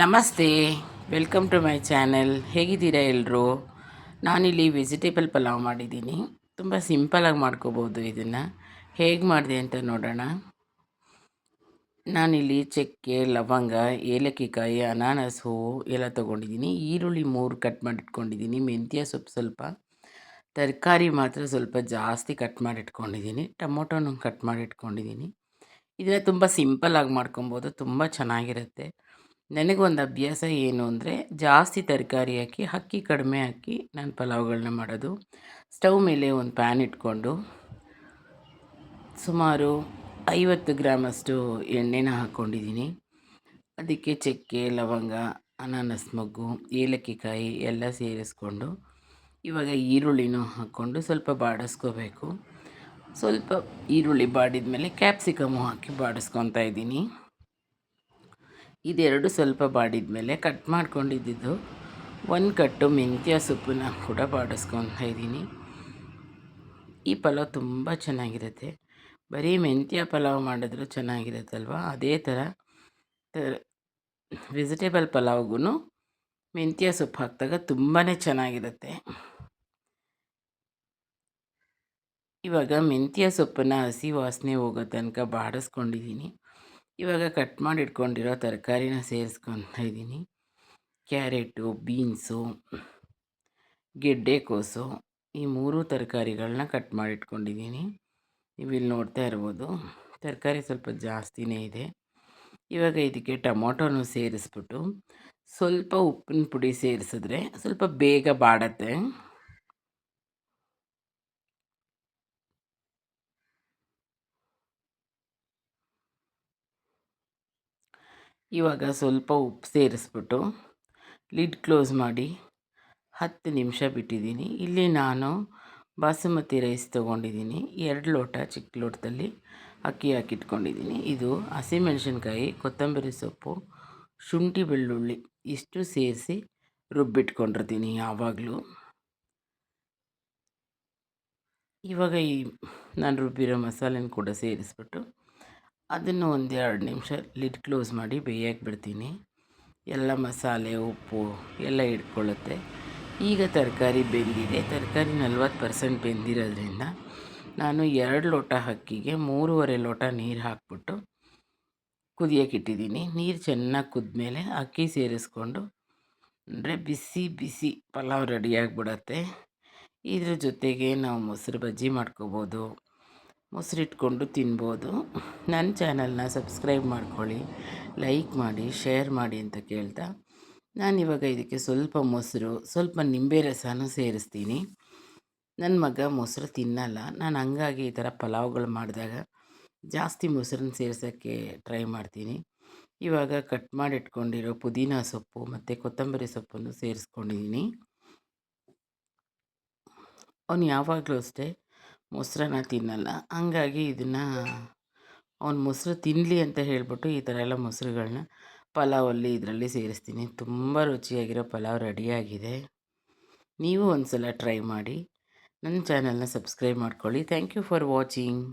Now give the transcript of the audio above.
ನಮಸ್ತೆ, welcome to my channel. ಹೇಗಿದ್ದೀರಾ ಎಲ್ಲರೂ? ನಾನಿಲ್ಲಿ ವೆಜಿಟೇಬಲ್ ಪಲಾವ್ ಮಾಡಿದ್ದೀನಿ. ತುಂಬ ಸಿಂಪಲಾಗಿ ಮಾಡ್ಕೋಬೋದು. ಇದನ್ನು ಹೇಗೆ ಮಾಡಿದೆ ಅಂತ ನೋಡೋಣ. ನಾನಿಲ್ಲಿ ಚಕ್ಕೆ, ಲವಂಗ, ಏಲಕ್ಕಿ ಕಾಯಿ, ಅನಾನಸ್ ಹೂವು ಎಲ್ಲ ತೊಗೊಂಡಿದ್ದೀನಿ. ಈರುಳ್ಳಿ 3 ಕಟ್ ಮಾಡಿಟ್ಕೊಂಡಿದ್ದೀನಿ. ಮೆಂತ್ಯ ಸೊಪ್ಪು ಸ್ವಲ್ಪ, ತರಕಾರಿ ಮಾತ್ರ ಸ್ವಲ್ಪ ಜಾಸ್ತಿ ಕಟ್ ಮಾಡಿಟ್ಕೊಂಡಿದ್ದೀನಿ. ಟೊಮೊಟೊನೂ ಕಟ್ ಮಾಡಿಟ್ಕೊಂಡಿದ್ದೀನಿ. ಇದನ್ನು ತುಂಬ ಸಿಂಪಲಾಗಿ ಮಾಡ್ಕೊಬೋದು, ತುಂಬ ಚೆನ್ನಾಗಿರುತ್ತೆ. ನನಗೊಂದು ಅಭ್ಯಾಸ ಏನು ಅಂದರೆ, ಜಾಸ್ತಿ ತರಕಾರಿ ಹಾಕಿ ಅಕ್ಕಿ ಕಡಿಮೆ ಹಾಕಿ ನಾನು ಪಲಾವ್ಗಳನ್ನ ಮಾಡೋದು. ಸ್ಟವ್ ಮೇಲೆ ಒಂದು ಪ್ಯಾನ್ ಇಟ್ಕೊಂಡು ಸುಮಾರು 50 ಗ್ರಾಮಷ್ಟು ಎಣ್ಣೆನ ಹಾಕ್ಕೊಂಡಿದ್ದೀನಿ. ಅದಕ್ಕೆ ಚಕ್ಕೆ, ಲವಂಗ, ಅನಾನಸ್ ಮೊಗ್ಗು, ಏಲಕ್ಕಿ ಕಾಯಿ ಎಲ್ಲ ಸೇರಿಸ್ಕೊಂಡು ಇವಾಗ ಈರುಳ್ಳಿನೂ ಹಾಕ್ಕೊಂಡು ಸ್ವಲ್ಪ ಬಾಡಿಸ್ಕೋಬೇಕು. ಸ್ವಲ್ಪ ಈರುಳ್ಳಿ ಬಾಡಿದ ಮೇಲೆ ಕ್ಯಾಪ್ಸಿಕಮ್ಮು ಹಾಕಿ ಬಾಡಿಸ್ಕೊತಾ ಇದ್ದೀನಿ. ಇದೆರಡು ಸ್ವಲ್ಪ ಬಾಡಿದ ಮೇಲೆ ಕಟ್ ಮಾಡ್ಕೊಂಡಿದ್ದು 1 ಕಟ್ಟು ಮೆಂತ್ಯ ಸೊಪ್ಪನ್ನ ಕೂಡ ಬಾಡಿಸ್ಕೊತಾ ಇದ್ದೀನಿ. ಈ ಪಲಾವ್ ತುಂಬ ಚೆನ್ನಾಗಿರುತ್ತೆ. ಬರೀ ಮೆಂತ್ಯ ಪಲಾವ್ ಮಾಡಿದ್ರೂ ಚೆನ್ನಾಗಿರುತ್ತಲ್ವ, ಅದೇ ಥರ ವೆಜಿಟೇಬಲ್ ಪಲಾವ್ಗೂ ಮೆಂತ್ಯ ಸೊಪ್ಪು ಹಾಕಿದಾಗ ತುಂಬಾ ಚೆನ್ನಾಗಿರುತ್ತೆ. ಇವಾಗ ಮೆಂತ್ಯ ಸೊಪ್ಪನ್ನು ಹಸಿ ವಾಸನೆ ಹೋಗೋ ತನಕ ಬಾಡಿಸ್ಕೊಂಡಿದ್ದೀನಿ. ಇವಾಗ ಕಟ್ ಮಾಡಿ ಇಟ್ಕೊಂಡಿರೋ ತರಕಾರಿನ ಸೇರಿಸ್ಕೊತಾ ಇದ್ದೀನಿ. ಕ್ಯಾರೆಟು, ಬೀನ್ಸು, ಗೆಡ್ಡೆಕೋಸು, ಈ 3 ತರಕಾರಿಗಳನ್ನ ಕಟ್ ಮಾಡಿ ಇಟ್ಕೊಂಡಿದ್ದೀನಿ. ನೀವಿಲ್ಲಿ ನೋಡ್ತಾ ಇರ್ಬೋದು, ತರಕಾರಿ ಸ್ವಲ್ಪ ಜಾಸ್ತಿನೇ ಇದೆ. ಇವಾಗ ಇದಕ್ಕೆ ಟೊಮೊಟೊನೂ ಸೇರಿಸ್ಬಿಟ್ಟು ಸ್ವಲ್ಪ ಉಪ್ಪಿನ ಪುಡಿ ಸೇರಿಸಿದ್ರೆ ಸ್ವಲ್ಪ ಬೇಗ ಬಾಡತ್ತೆ. ಇವಾಗ ಸ್ವಲ್ಪ ಉಪ್ಪು ಸೇರಿಸ್ಬಿಟ್ಟು ಲಿಡ್ ಕ್ಲೋಸ್ ಮಾಡಿ 10 ನಿಮಿಷ ಬಿಟ್ಟಿದ್ದೀನಿ. ಇಲ್ಲಿ ನಾನು ಬಾಸುಮತಿ ರೈಸ್ ತೊಗೊಂಡಿದ್ದೀನಿ. 2 ಲೋಟ ಚಿಕ್ಕ ಲೋಟದಲ್ಲಿ ಅಕ್ಕಿ ಹಾಕಿಟ್ಕೊಂಡಿದ್ದೀನಿ. ಇದು ಹಸಿಮೆಣಸಿನ್ಕಾಯಿ, ಕೊತ್ತಂಬರಿ ಸೊಪ್ಪು, ಶುಂಠಿ, ಬೆಳ್ಳುಳ್ಳಿ ಇಷ್ಟು ಸೇರಿಸಿ ರುಬ್ಬಿಟ್ಕೊಂಡಿರ್ತೀನಿ ಯಾವಾಗಲೂ. ಇವಾಗ ನಾನು ರುಬ್ಬಿರೋ ಮಸಾಲೆನ ಕೂಡ ಸೇರಿಸ್ಬಿಟ್ಟು ಅದನ್ನು 1-2 ನಿಮಿಷ ಲಿಡ್ ಕ್ಲೋಸ್ ಮಾಡಿ ಬೇಯಕ್ಕೆ ಬಿಡ್ತೀನಿ. ಎಲ್ಲ ಮಸಾಲೆ, ಉಪ್ಪು ಎಲ್ಲ ಇಟ್ಕೊಳ್ಳುತ್ತೆ. ಈಗ ತರಕಾರಿ ಬೆಂದಿದೆ. ತರಕಾರಿ 40% ಬೆಂದಿರೋದ್ರಿಂದ ನಾನು 2 ಲೋಟ ಅಕ್ಕಿಗೆ 3.5 ಲೋಟ ನೀರು ಹಾಕ್ಬಿಟ್ಟು ಕುದಿಯೋಕ್ಕಿಟ್ಟಿದ್ದೀನಿ. ನೀರು ಚೆನ್ನಾಗಿ ಕುದ್ಮೇಲೆ ಅಕ್ಕಿ ಸೇರಿಸ್ಕೊಂಡು ಅಂದರೆ ಬಿಸಿ ಬಿಸಿ ಪಲಾವ್ ರೆಡಿಯಾಗಿಬಿಡತ್ತೆ. ಇದ್ರ ಜೊತೆಗೆ ನಾವು ಮೊಸರು ಬಜ್ಜಿ ಮಾಡ್ಕೋಬೋದು, ಮೊಸರಿಟ್ಕೊಂಡು ತಿನ್ಬೋದು. ನನ್ನ ಚಾನಲ್ನ ಸಬ್ಸ್ಕ್ರೈಬ್ ಮಾಡ್ಕೊಳ್ಳಿ, ಲೈಕ್ ಮಾಡಿ, ಶೇರ್ ಮಾಡಿ ಅಂತ ಕೇಳ್ತಾ ನಾನಿವಾಗ ಇದಕ್ಕೆ ಸ್ವಲ್ಪ ಮೊಸರು, ಸ್ವಲ್ಪ ನಿಂಬೆ ರಸನೂ ಸೇರಿಸ್ತೀನಿ. ನನ್ನ ಮಗ ಮೊಸರು ತಿನ್ನಲ್ಲ. ನಾನು ಹಂಗಾಗಿ ಈ ಥರ ಪಲಾವ್ಗಳು ಮಾಡಿದಾಗ ಜಾಸ್ತಿ ಮೊಸರನ್ನ ಸೇರ್ಸೋಕ್ಕೆ ಟ್ರೈ ಮಾಡ್ತೀನಿ. ಇವಾಗ ಕಟ್ ಮಾಡಿ ಇಟ್ಕೊಂಡಿರೋ ಪುದೀನ ಸೊಪ್ಪು ಮತ್ತು ಕೊತ್ತಂಬರಿ ಸೊಪ್ಪನ್ನು ಸೇರಿಸ್ಕೊಂಡಿದ್ದೀನಿ. ಅವನು ಯಾವಾಗಲೂ ಅಷ್ಟೇ ಮೊಸರನ್ನ ತಿನ್ನಲ್ಲ. ಹಂಗಾಗಿ ಇದನ್ನು ಅವ್ನು ಮೊಸರು ತಿನ್ನಲಿ ಅಂತ ಹೇಳಿಬಿಟ್ಟು ಈ ಥರ ಎಲ್ಲ ಮೊಸರುಗಳನ್ನ ಪಲಾವಲ್ಲಿ ಇದರಲ್ಲಿ ಸೇರಿಸ್ತೀನಿ. ತುಂಬ ರುಚಿಯಾಗಿರೋ ಪಲಾವ್ ರೆಡಿಯಾಗಿದೆ. ನೀವು ಒಂದು ಸಲ ಟ್ರೈ ಮಾಡಿ. ನನ್ನ ಚಾನಲ್ನ ಸಬ್ಸ್ಕ್ರೈಬ್ ಮಾಡ್ಕೊಳ್ಳಿ. Thank you for watching.